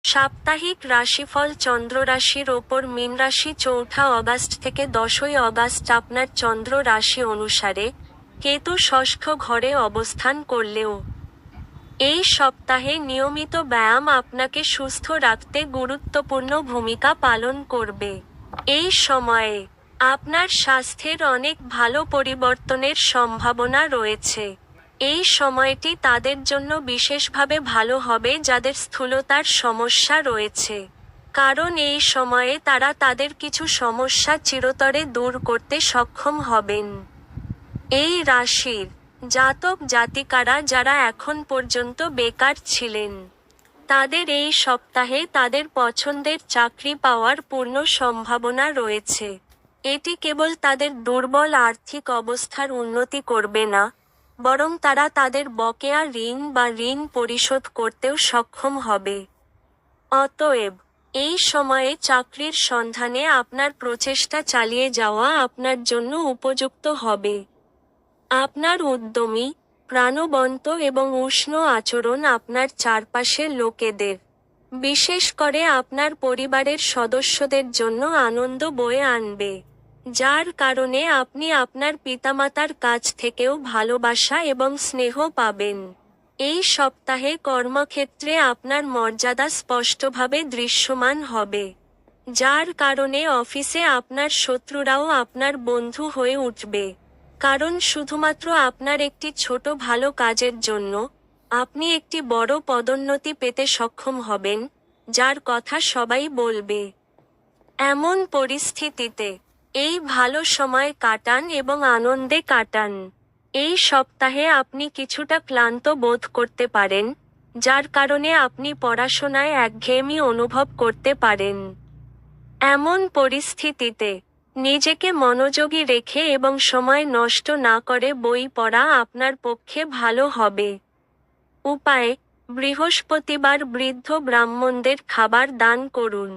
সাপ্তাহিক রাশিফল চন্দ্র রাশির ওপর মীন রাশি ৪ অগাস্ট থেকে ১০ অগাস্ট আপনার চন্দ্র রাশি অনুসারে কেতু ষষ্ঠ ঘরে অবস্থান করলেও এই সপ্তাহে নিয়মিত ব্যায়াম আপনাকে সুস্থ রাখতে গুরুত্বপূর্ণ ভূমিকা পালন করবে। এই সময়ে আপনার স্বাস্থ্যের অনেক ভালো পরিবর্তনের সম্ভাবনা রয়েছে। এই সময়টি তাদের জন্য বিশেষভাবে ভালো হবে যাদের স্থূলতার সমস্যা রয়েছে, কারণ এই সময়ে তারা তাদের কিছু সমস্যা চিরতরে দূর করতে সক্ষম হবেন। এই রাশির জাতক জাতিকারা যারা এখন পর্যন্ত বেকার ছিলেন, তাদের এই সপ্তাহে তাদের পছন্দের চাকরি পাওয়ার পূর্ণ সম্ভাবনা রয়েছে। এটি কেবল তাদের দুর্বল আর্থিক অবস্থার উন্নতি করবে না, বরং তারা তাদের বকেয়া ঋণ বা ঋণ পরিশোধ করতেও সক্ষম হবে। অতএব এই সময়ে চাকরির সন্ধানে আপনার প্রচেষ্টা চালিয়ে যাওয়া আপনার জন্য উপযুক্ত হবে। আপনার উদ্যমী, প্রাণবন্ত এবং উষ্ণ আচরণ আপনার চারপাশের লোকেদের, বিশেষ করে আপনার পরিবারের সদস্যদের জন্য আনন্দ বয়ে আনবে, যার কারণে আপনি আপনার পিতামাতার কাছ থেকেও ভালোবাসা এবং স্নেহ পাবেন। এই সপ্তাহে কর্মক্ষেত্রে আপনার মর্যাদা স্পষ্টভাবে দৃশ্যমান হবে, যার কারণে অফিসে আপনার শত্রুরাও আপনার বন্ধু হয়ে উঠবে, কারণ শুধুমাত্র আপনার একটি ছোট ভালো কাজের জন্য আপনি একটি বড় পদোন্নতি পেতে সক্ষম হবেন, যার কথা সবাই বলবে। এমন পরিস্থিতিতে এই ভালো সময় কাটান এবং আনন্দে কাটান। এই সপ্তাহে আপনি কিছুটা ক্লান্ত বোধ করতে পারেন, যার কারণে আপনি পড়াশোনায় একঘেয়েমি অনুভব করতে পারেন। এমন পরিস্থিতিতে নিজেকে মনোযোগী রেখে এবং সময় নষ্ট না করে বই পড়া আপনার পক্ষে ভালো হবে। উপায়: বৃহস্পতিবার বৃদ্ধ ব্রাহ্মণদের খাবার দান করুন।